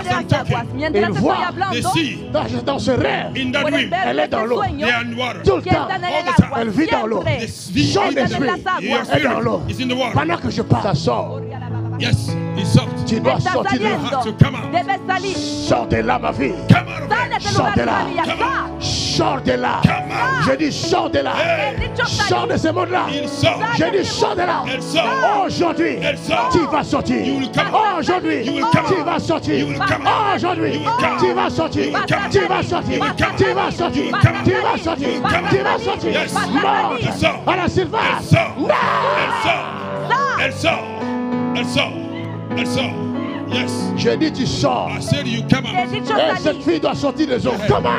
Speaker 2: Mientras
Speaker 1: il
Speaker 2: estoy
Speaker 1: voit.
Speaker 3: They
Speaker 2: hablando,
Speaker 3: see
Speaker 1: Dans ce rêve,
Speaker 3: in that
Speaker 2: pueden
Speaker 3: dream.
Speaker 2: ver
Speaker 1: elle est dans
Speaker 2: ese
Speaker 1: l'eau.
Speaker 2: sueño
Speaker 3: They are in water.
Speaker 1: Tout le
Speaker 2: que
Speaker 1: temps,
Speaker 2: están en
Speaker 3: all
Speaker 2: el
Speaker 3: the time.
Speaker 2: agua.
Speaker 1: elle vit dans l'eau.
Speaker 2: Siempre.
Speaker 1: Son
Speaker 2: Viven en
Speaker 1: esprit
Speaker 2: las
Speaker 3: Your
Speaker 2: aguas.
Speaker 1: est dans l'eau.
Speaker 3: spirit is in the water.
Speaker 1: Pendant que je parle, ça sort.
Speaker 3: Yes, he soft.
Speaker 1: Tu dois
Speaker 2: Estás
Speaker 1: sortir de là.
Speaker 2: saliendo.
Speaker 3: to come out.
Speaker 2: Debes salir.
Speaker 1: Sors de là, ma fille.
Speaker 3: Come out of
Speaker 2: Sal de
Speaker 3: there.
Speaker 2: ese
Speaker 1: Sors
Speaker 2: lugar
Speaker 1: de
Speaker 2: de
Speaker 1: là.
Speaker 2: la vida. Sal.
Speaker 1: Sors de là.
Speaker 3: Come out.
Speaker 1: Je dis sors de là.
Speaker 2: He dicho
Speaker 1: Sors de
Speaker 2: salir.
Speaker 1: ce monde-là.
Speaker 3: Il sort.
Speaker 1: Je dis sors de là.
Speaker 3: Elle sort.
Speaker 1: Aujourd'hui,
Speaker 3: Elle sort.
Speaker 1: tu vas sortir.
Speaker 3: You will come out.
Speaker 1: Aujourd'hui,
Speaker 3: You will come
Speaker 1: tu
Speaker 3: out.
Speaker 1: vas sortir.
Speaker 3: You will come out.
Speaker 1: Aujourd'hui,
Speaker 3: You will come out.
Speaker 1: tu vas sortir.
Speaker 3: You will come out.
Speaker 1: Tu vas sortir.
Speaker 3: You will come out.
Speaker 1: Tu vas sortir.
Speaker 3: You will come out.
Speaker 1: Tu vas sortir.
Speaker 3: You will come out.
Speaker 1: Tu vas sortir.
Speaker 3: Yes.
Speaker 1: Mort
Speaker 3: Elle sort.
Speaker 1: à la surface.
Speaker 3: Elle sort.
Speaker 1: Non.
Speaker 3: Elle sort. Elle sort. Elle sort. Yes.
Speaker 1: Je dis tu sors.
Speaker 3: I said you come
Speaker 2: He
Speaker 3: out.
Speaker 2: dicho
Speaker 1: Et cette
Speaker 2: salir.
Speaker 1: fille doit sortir des eaux. Comment?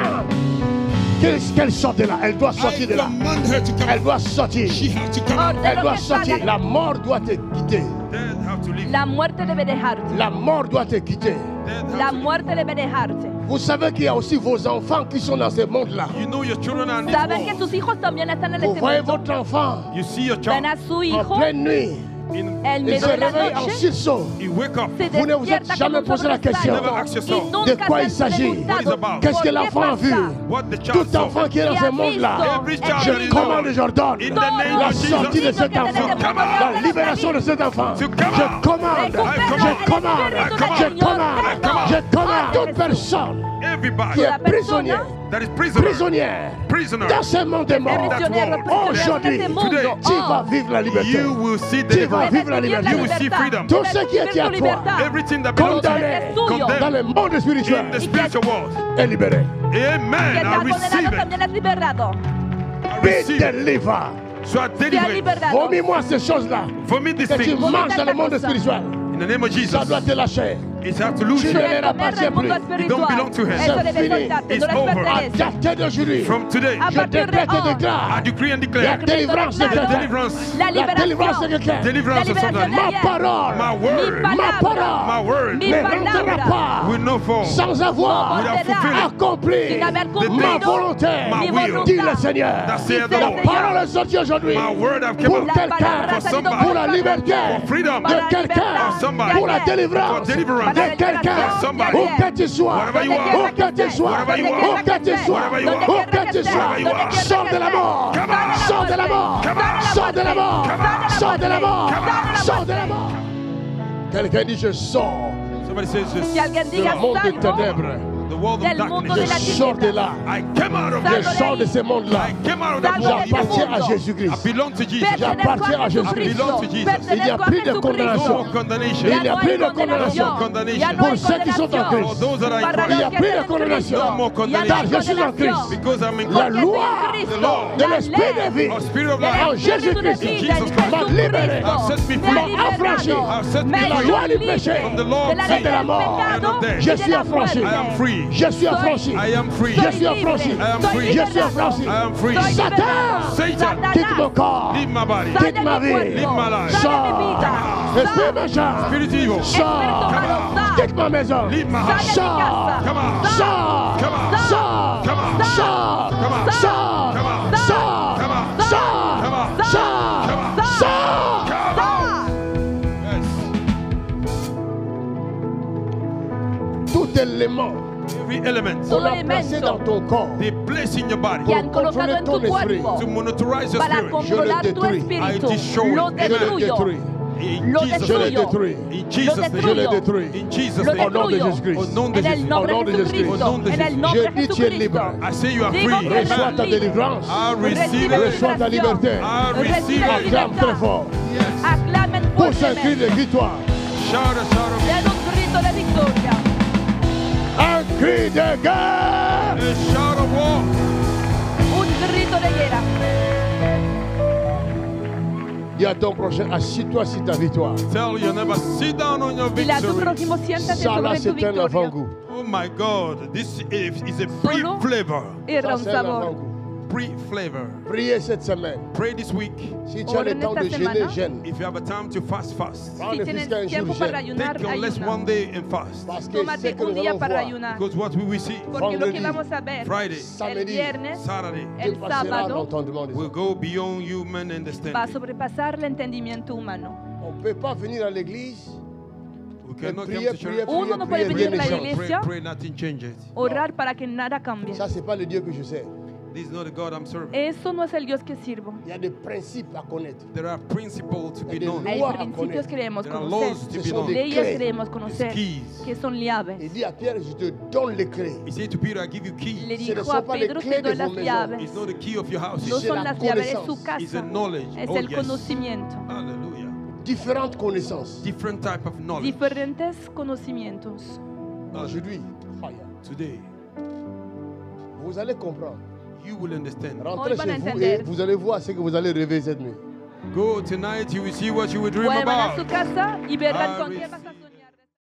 Speaker 1: Qu'elle sorte de là. Elle doit
Speaker 3: I
Speaker 1: sortir de là.
Speaker 3: command her to come
Speaker 1: Elle
Speaker 3: out.
Speaker 1: doit sortir.
Speaker 3: She has to come out.
Speaker 1: Elle doit sortir. La mort doit te quitter.
Speaker 3: Dead have to leave.
Speaker 2: La muerte debe dejarte.
Speaker 1: La mort doit te quitter.
Speaker 3: Dead have
Speaker 2: La
Speaker 3: to leave.
Speaker 2: muerte debe dejarte.
Speaker 1: Vous savez qu'il y a aussi vos enfants qui sont dans ce monde-là.
Speaker 3: You know your children are in this
Speaker 2: Saben que
Speaker 3: world.
Speaker 2: sus hijos también están en
Speaker 1: Vous
Speaker 2: este
Speaker 1: voyez
Speaker 2: mundo.
Speaker 1: votre enfant
Speaker 3: You see your
Speaker 2: Ven
Speaker 3: child
Speaker 2: a su
Speaker 1: en
Speaker 2: hijo
Speaker 1: pleine nuit.
Speaker 3: in
Speaker 2: el
Speaker 1: Il se
Speaker 2: medio de la
Speaker 1: réveille en
Speaker 2: noche.
Speaker 1: sursaut.
Speaker 3: you wake up.
Speaker 2: Se
Speaker 1: Vous ne vous êtes
Speaker 2: despierta
Speaker 1: jamais
Speaker 2: con un
Speaker 1: posé la question.
Speaker 3: Never ask
Speaker 2: sobresalto
Speaker 3: yourself.
Speaker 2: y nunca
Speaker 1: De quoi
Speaker 2: se
Speaker 1: il
Speaker 2: han
Speaker 1: s'agit?
Speaker 3: What is
Speaker 2: preguntado
Speaker 3: about?
Speaker 1: Qu'est-ce que
Speaker 2: por qué
Speaker 1: l'enfant a vu?
Speaker 2: pasa.
Speaker 3: What the child
Speaker 1: Tout
Speaker 3: saw.
Speaker 1: enfant qui est dans
Speaker 2: Y
Speaker 1: ce
Speaker 2: has
Speaker 1: monde-là,
Speaker 2: visto
Speaker 3: Every
Speaker 2: el
Speaker 3: child
Speaker 1: je
Speaker 3: that is
Speaker 2: niño.
Speaker 1: commande et j'ordonne
Speaker 3: In the name
Speaker 1: la
Speaker 3: of
Speaker 1: sortie de
Speaker 3: Jesus.
Speaker 1: cet enfant, la libération de cet enfant.
Speaker 3: To come
Speaker 1: Je
Speaker 3: out.
Speaker 1: commande, je commande, je commande, je commande toute personne
Speaker 3: Everybody
Speaker 1: qui est prisonnière,
Speaker 3: that is prisoner.
Speaker 1: prisonnière
Speaker 3: Prisoner.
Speaker 1: dans ce monde de mort.
Speaker 2: Prisionero,
Speaker 1: Aujourd'hui,
Speaker 2: prisionero en este mundo.
Speaker 1: tu vas vivre la liberté.
Speaker 3: You will see
Speaker 1: Tu vas
Speaker 3: deliverance.
Speaker 1: vivre la liberté.
Speaker 3: You will see freedom.
Speaker 1: Tout ce qui est à toi,
Speaker 3: Everything that belongs to you.
Speaker 1: condamné
Speaker 2: tuyo.
Speaker 1: dans le monde spirituel,
Speaker 3: In the spiritual world.
Speaker 1: est libéré.
Speaker 2: Que
Speaker 3: Amen.
Speaker 2: está
Speaker 3: I receive
Speaker 2: condenado
Speaker 3: it.
Speaker 2: también es liberado.
Speaker 3: I
Speaker 1: Be
Speaker 3: receive it.
Speaker 1: delivered.
Speaker 3: Sois
Speaker 2: Sea
Speaker 3: délivré.
Speaker 2: liberado.
Speaker 1: Vomis-moi ces choses-là
Speaker 3: Vomit this
Speaker 1: que tu
Speaker 3: thing.
Speaker 1: manges dans le monde spiritual.
Speaker 3: In the name of Jesus.
Speaker 1: Ça doit te lâcher.
Speaker 3: It has to lose
Speaker 1: Tu
Speaker 3: you.
Speaker 1: ne
Speaker 2: Debe
Speaker 1: les
Speaker 2: comer
Speaker 1: appartiens
Speaker 2: del mundo
Speaker 1: plus.
Speaker 2: espiritual.
Speaker 3: don't belong to him.
Speaker 2: Eso debe
Speaker 1: C'est fini.
Speaker 2: soltarte,
Speaker 3: It's
Speaker 2: no les
Speaker 3: over.
Speaker 1: À
Speaker 2: pertenece.
Speaker 1: dater d'aujourd'hui,
Speaker 3: From today,
Speaker 2: A
Speaker 1: je
Speaker 2: partir de
Speaker 1: décrète et
Speaker 2: hoy,
Speaker 1: déclare
Speaker 3: I decree and
Speaker 1: la
Speaker 3: declare
Speaker 1: délivrance de
Speaker 3: the
Speaker 1: quelqu'un.
Speaker 3: deliverance,
Speaker 2: la
Speaker 1: La délivrance de
Speaker 2: liberación.
Speaker 1: quelqu'un.
Speaker 3: deliverance of
Speaker 2: La
Speaker 3: somebody.
Speaker 2: liberación
Speaker 1: Ma parole,
Speaker 3: My word
Speaker 2: Mi
Speaker 1: ma
Speaker 3: My
Speaker 1: parole
Speaker 3: word
Speaker 2: Mi
Speaker 1: ne rentrera
Speaker 2: palabra.
Speaker 1: pas
Speaker 3: will not fall
Speaker 1: sans avoir
Speaker 3: without fulfilling
Speaker 1: accompli
Speaker 2: Sin haber
Speaker 1: ma
Speaker 2: cumplido
Speaker 1: volonté,
Speaker 3: my will.
Speaker 1: dit le Seigneur.
Speaker 3: That saith the
Speaker 2: Dice el
Speaker 3: Lord.
Speaker 2: Señor.
Speaker 1: Parole est sortie aujourd'hui
Speaker 3: My word have come
Speaker 1: pour
Speaker 3: out
Speaker 2: La
Speaker 1: quelqu'un,
Speaker 2: palabra ha
Speaker 3: for
Speaker 2: salido
Speaker 3: somebody.
Speaker 1: pour la liberté
Speaker 3: for freedom,
Speaker 1: de
Speaker 2: Para la
Speaker 1: quelqu'un,
Speaker 2: libertad
Speaker 3: somebody.
Speaker 1: pour la
Speaker 2: de
Speaker 1: délivrance
Speaker 3: For deliverance.
Speaker 1: de
Speaker 2: Para la
Speaker 1: quelqu'un,
Speaker 2: liberación
Speaker 3: somebody.
Speaker 2: de
Speaker 1: où
Speaker 2: alguien.
Speaker 1: que tu sois,
Speaker 3: Wherever you
Speaker 2: Donde
Speaker 3: are.
Speaker 2: quiera
Speaker 1: où que tu
Speaker 2: estés,
Speaker 1: sois,
Speaker 3: Wherever you
Speaker 2: donde
Speaker 3: are.
Speaker 1: où
Speaker 2: quiera
Speaker 1: que tu
Speaker 2: estés,
Speaker 1: sois,
Speaker 3: Wherever you are.
Speaker 1: où que tu sois,
Speaker 3: Wherever you are.
Speaker 1: sors de la mort,
Speaker 3: Come on.
Speaker 1: sors de la mort,
Speaker 3: Come on.
Speaker 1: sors de la mort,
Speaker 3: Come on.
Speaker 1: sors de la mort,
Speaker 3: Come on.
Speaker 1: sors de la mort. Quelqu'un dit je sors
Speaker 3: Somebody says
Speaker 2: Si
Speaker 3: this.
Speaker 2: alguien
Speaker 1: de
Speaker 2: diga
Speaker 1: la monde des
Speaker 2: salgo
Speaker 1: ténèbres.
Speaker 2: del mondo della
Speaker 1: Je sors de
Speaker 2: tiniebla.
Speaker 1: là.
Speaker 3: I came out of
Speaker 1: Je
Speaker 3: there.
Speaker 1: sors de ce monde-là.
Speaker 3: I came out of that
Speaker 2: Salgo
Speaker 3: world.
Speaker 2: del
Speaker 1: J'appartiens à
Speaker 2: mondo.
Speaker 1: Jésus-Christ.
Speaker 3: I belong to Jesus.
Speaker 1: J'appartiens à Jésus-Christ.
Speaker 3: belong to Jesus.
Speaker 1: Il n'y a
Speaker 2: Pertenezco a
Speaker 1: plus de
Speaker 2: Jesucristo.
Speaker 1: condamnation.
Speaker 3: No condemnation.
Speaker 1: Il n'y a plus de condamnation.
Speaker 3: No condemnation.
Speaker 2: Ya no
Speaker 1: Pour
Speaker 2: hay
Speaker 1: ceux qui sont en
Speaker 2: condenación.
Speaker 3: For
Speaker 1: Christ.
Speaker 3: those that are in
Speaker 2: Para
Speaker 1: Il
Speaker 3: Christ.
Speaker 1: n'y a
Speaker 2: los que
Speaker 1: plus de
Speaker 2: están en
Speaker 1: condamnation.
Speaker 2: Cristo.
Speaker 3: No more
Speaker 2: Ya no
Speaker 3: condemnation.
Speaker 2: hay
Speaker 1: Car je suis en
Speaker 2: condenación.
Speaker 1: Christ.
Speaker 3: Because I'm in
Speaker 1: La
Speaker 3: Christ.
Speaker 1: loi
Speaker 3: The law.
Speaker 1: de l'esprit de vie
Speaker 3: Our spirit of
Speaker 2: del
Speaker 3: life.
Speaker 1: en Jésus-Christ
Speaker 2: Espíritu de
Speaker 3: Jesus
Speaker 2: vida en
Speaker 3: Christ.
Speaker 1: m'a libéré,
Speaker 2: Jesucristo.
Speaker 3: set me
Speaker 2: Me
Speaker 3: free,
Speaker 2: ha
Speaker 1: m'a affranchi
Speaker 2: liberado.
Speaker 3: set
Speaker 2: Me
Speaker 3: me
Speaker 2: ha
Speaker 1: de la
Speaker 2: hecho
Speaker 1: loi du
Speaker 2: libre
Speaker 1: péché,
Speaker 3: from the law
Speaker 2: de la
Speaker 3: of
Speaker 2: ley
Speaker 1: sin, de la
Speaker 2: del
Speaker 1: mort,
Speaker 2: pecado
Speaker 3: and of death.
Speaker 2: y
Speaker 1: Je
Speaker 2: de
Speaker 1: suis
Speaker 2: la
Speaker 1: affranchi.
Speaker 3: I am
Speaker 2: muerte.
Speaker 3: free.
Speaker 1: Je suis affranchi.
Speaker 3: I am free.
Speaker 1: Je
Speaker 2: Soy
Speaker 1: suis affranchi.
Speaker 2: libre.
Speaker 3: I am
Speaker 2: Soy
Speaker 3: free.
Speaker 1: Je suis
Speaker 2: liberado.
Speaker 1: affranchi.
Speaker 3: I am free.
Speaker 2: Soy
Speaker 1: Satan,
Speaker 2: liberado.
Speaker 3: Satan,
Speaker 2: Satanás,
Speaker 1: quitte mon corps.
Speaker 3: Leave my body.
Speaker 2: sale
Speaker 1: quitte
Speaker 2: de
Speaker 1: ma
Speaker 2: mi
Speaker 1: vie.
Speaker 2: cuerpo.
Speaker 3: Leave my life.
Speaker 2: Sale de mi vida.
Speaker 1: Esprit méchant,
Speaker 3: Spirit evil.
Speaker 1: sors.
Speaker 2: Espíritu malo, sal.
Speaker 1: Quitte ma maison.
Speaker 3: Leave my
Speaker 2: Sale
Speaker 3: house.
Speaker 2: de mi casa.
Speaker 3: Come on.
Speaker 1: Sors.
Speaker 3: Come on.
Speaker 1: Sors.
Speaker 3: Come on.
Speaker 1: Sors.
Speaker 3: Come on.
Speaker 1: Sors.
Speaker 3: Come on.
Speaker 1: Sors.
Speaker 3: Come on.
Speaker 1: Sors.
Speaker 3: Come on.
Speaker 1: Sors.
Speaker 3: Come on.
Speaker 1: Sors.
Speaker 3: Come on. Yes.
Speaker 1: Tout élément
Speaker 3: Every element
Speaker 1: qu'on a placé
Speaker 2: elemento
Speaker 1: dans ton corps
Speaker 3: they place in your body
Speaker 2: que han colocado en tu cuerpo
Speaker 3: to monitorize your
Speaker 2: para
Speaker 3: spirit.
Speaker 2: controlar tu
Speaker 1: détruis.
Speaker 2: espíritu,
Speaker 3: I destroy.
Speaker 2: lo
Speaker 3: Amen.
Speaker 1: je le
Speaker 2: destruyo.
Speaker 1: détruis.
Speaker 3: In
Speaker 2: Lo
Speaker 3: Jesus'
Speaker 1: Je le
Speaker 3: name.
Speaker 2: destruyo.
Speaker 1: détruis.
Speaker 3: In Jesus'
Speaker 2: Lo
Speaker 3: name.
Speaker 1: Je le
Speaker 2: destruyo.
Speaker 1: détruis.
Speaker 3: In Jesus'
Speaker 2: Lo
Speaker 3: name.
Speaker 1: Au nom de
Speaker 2: destruyo.
Speaker 1: Jésus-Christ.
Speaker 3: Au nom de
Speaker 2: En el
Speaker 3: Jésus.
Speaker 2: nombre
Speaker 1: Au nom
Speaker 2: de
Speaker 1: de
Speaker 2: Jesucristo.
Speaker 3: Jésus-Christ. Au nom de
Speaker 2: En el
Speaker 3: Jésus.
Speaker 2: nombre
Speaker 1: Je
Speaker 2: de
Speaker 1: dis tu es
Speaker 2: Jesucristo.
Speaker 1: libre.
Speaker 3: I say you are
Speaker 2: Digo
Speaker 3: free.
Speaker 2: que eres
Speaker 1: Reçois ta
Speaker 3: Amen.
Speaker 1: délivrance.
Speaker 3: I receive
Speaker 2: Recibe
Speaker 3: it.
Speaker 1: Reçois ta liberté.
Speaker 3: I receive
Speaker 2: Recibe
Speaker 3: it.
Speaker 1: Acclame très fort.
Speaker 2: Aclamen
Speaker 1: Pousse un cri de
Speaker 2: fuertemente.
Speaker 1: victoire.
Speaker 3: Shout a shout of
Speaker 2: Den un grito de victoria.
Speaker 1: Un cri de guerre.
Speaker 3: a shout of war.
Speaker 2: Un grito de guerra.
Speaker 1: Dis à ton prochain, assis-toi sur ta victoire.
Speaker 3: Tell you never sit down on your
Speaker 2: Dile a tu
Speaker 3: victory.
Speaker 2: prójimo, siéntate
Speaker 1: Ça là,
Speaker 2: sobre tu
Speaker 1: c'est un
Speaker 2: victoria.
Speaker 1: avant-goût.
Speaker 3: Oh my God, this is a
Speaker 2: Solo
Speaker 3: pre-flavor.
Speaker 2: Era un
Speaker 1: Ça, c'est un
Speaker 2: sabor.
Speaker 1: avant-goût.
Speaker 3: Pre-flavor.
Speaker 1: Priez cette semaine.
Speaker 3: Pray this week.
Speaker 1: Si tu as le
Speaker 2: Ora
Speaker 1: temps de
Speaker 2: esta
Speaker 1: jeûner,
Speaker 2: semana.
Speaker 1: jeûne.
Speaker 3: If you have a time to fast, fast.
Speaker 1: Prends
Speaker 2: Si
Speaker 1: le
Speaker 2: tienes
Speaker 1: fiscal un jour,
Speaker 2: tiempo para
Speaker 1: jeûne.
Speaker 2: ayunar,
Speaker 3: Take unless
Speaker 2: ayuna.
Speaker 3: one day and fast.
Speaker 1: Parce que c'est
Speaker 2: Tómate
Speaker 1: que
Speaker 2: un
Speaker 1: nous
Speaker 2: día
Speaker 1: allons
Speaker 2: para
Speaker 1: voir.
Speaker 2: ayunar.
Speaker 3: Because what we will see
Speaker 2: Porque lo que
Speaker 1: Vendredi,
Speaker 2: vamos a ver
Speaker 3: Friday,
Speaker 2: el
Speaker 1: samedi,
Speaker 2: viernes,
Speaker 3: Saturday
Speaker 2: el
Speaker 1: dépassera
Speaker 2: sábado,
Speaker 1: l'entendement des
Speaker 3: will
Speaker 1: hommes.
Speaker 3: go beyond human
Speaker 2: va a
Speaker 3: understanding.
Speaker 2: sobrepasar el entendimiento humano.
Speaker 1: On ne peut pas venir à l'église,
Speaker 3: We cannot
Speaker 1: prier,
Speaker 3: come to
Speaker 1: prier,
Speaker 3: church.
Speaker 1: prier,
Speaker 2: Uno no puede
Speaker 1: prier,
Speaker 2: venir a la
Speaker 1: rien ne change.
Speaker 2: iglesia,
Speaker 3: Pray, nothing changes.
Speaker 2: orar para que nada cambie.
Speaker 1: Ça, c'est pas le Dieu que je sais.
Speaker 3: This is not the God I'm serving.
Speaker 2: Eso no es el Dios que sirvo.
Speaker 1: Il y a des principes à connaître.
Speaker 3: There are principles to be known.
Speaker 2: Hay
Speaker 1: Loi a
Speaker 2: principios
Speaker 1: connaître.
Speaker 2: que debemos
Speaker 3: There are laws
Speaker 2: conocer,
Speaker 3: to
Speaker 1: Ce
Speaker 3: be
Speaker 1: sont
Speaker 3: known.
Speaker 1: des
Speaker 2: leyes
Speaker 1: clés.
Speaker 2: que debemos conocer,
Speaker 3: keys.
Speaker 2: que son
Speaker 1: Il
Speaker 2: llaves.
Speaker 1: dit à Pierre, je te donne les clés.
Speaker 3: He said to Peter, I give you
Speaker 2: Le
Speaker 3: keys.
Speaker 1: Ce ne
Speaker 2: dijo
Speaker 1: sont
Speaker 2: a
Speaker 1: pas les
Speaker 2: Pedro,
Speaker 1: clés
Speaker 2: te doy
Speaker 1: de
Speaker 2: las
Speaker 1: vos maisons.
Speaker 2: llaves.
Speaker 3: It's not the key of your house.
Speaker 2: No
Speaker 1: C'est
Speaker 2: son
Speaker 1: la
Speaker 2: las llaves de su
Speaker 1: connaissance.
Speaker 3: It's a
Speaker 2: casa,
Speaker 3: knowledge.
Speaker 2: es
Speaker 3: Oh,
Speaker 2: el
Speaker 3: yes.
Speaker 2: conocimiento.
Speaker 3: Hallelujah.
Speaker 1: Différentes connaissances.
Speaker 3: Different type of knowledge.
Speaker 2: Diferentes conocimientos.
Speaker 1: Aujourd'hui,
Speaker 3: Today,
Speaker 1: vous allez comprendre.
Speaker 3: you will understand.
Speaker 1: Rentrez
Speaker 2: Hoy van a
Speaker 1: chez vous
Speaker 2: entender.
Speaker 1: et vous allez voir ce que vous allez rêver cette nuit.
Speaker 3: Go tonight, you will see what you will dream
Speaker 2: Vuelvan a
Speaker 3: about.
Speaker 2: su casa y verán con
Speaker 3: I
Speaker 2: qué
Speaker 3: receive.
Speaker 2: vas a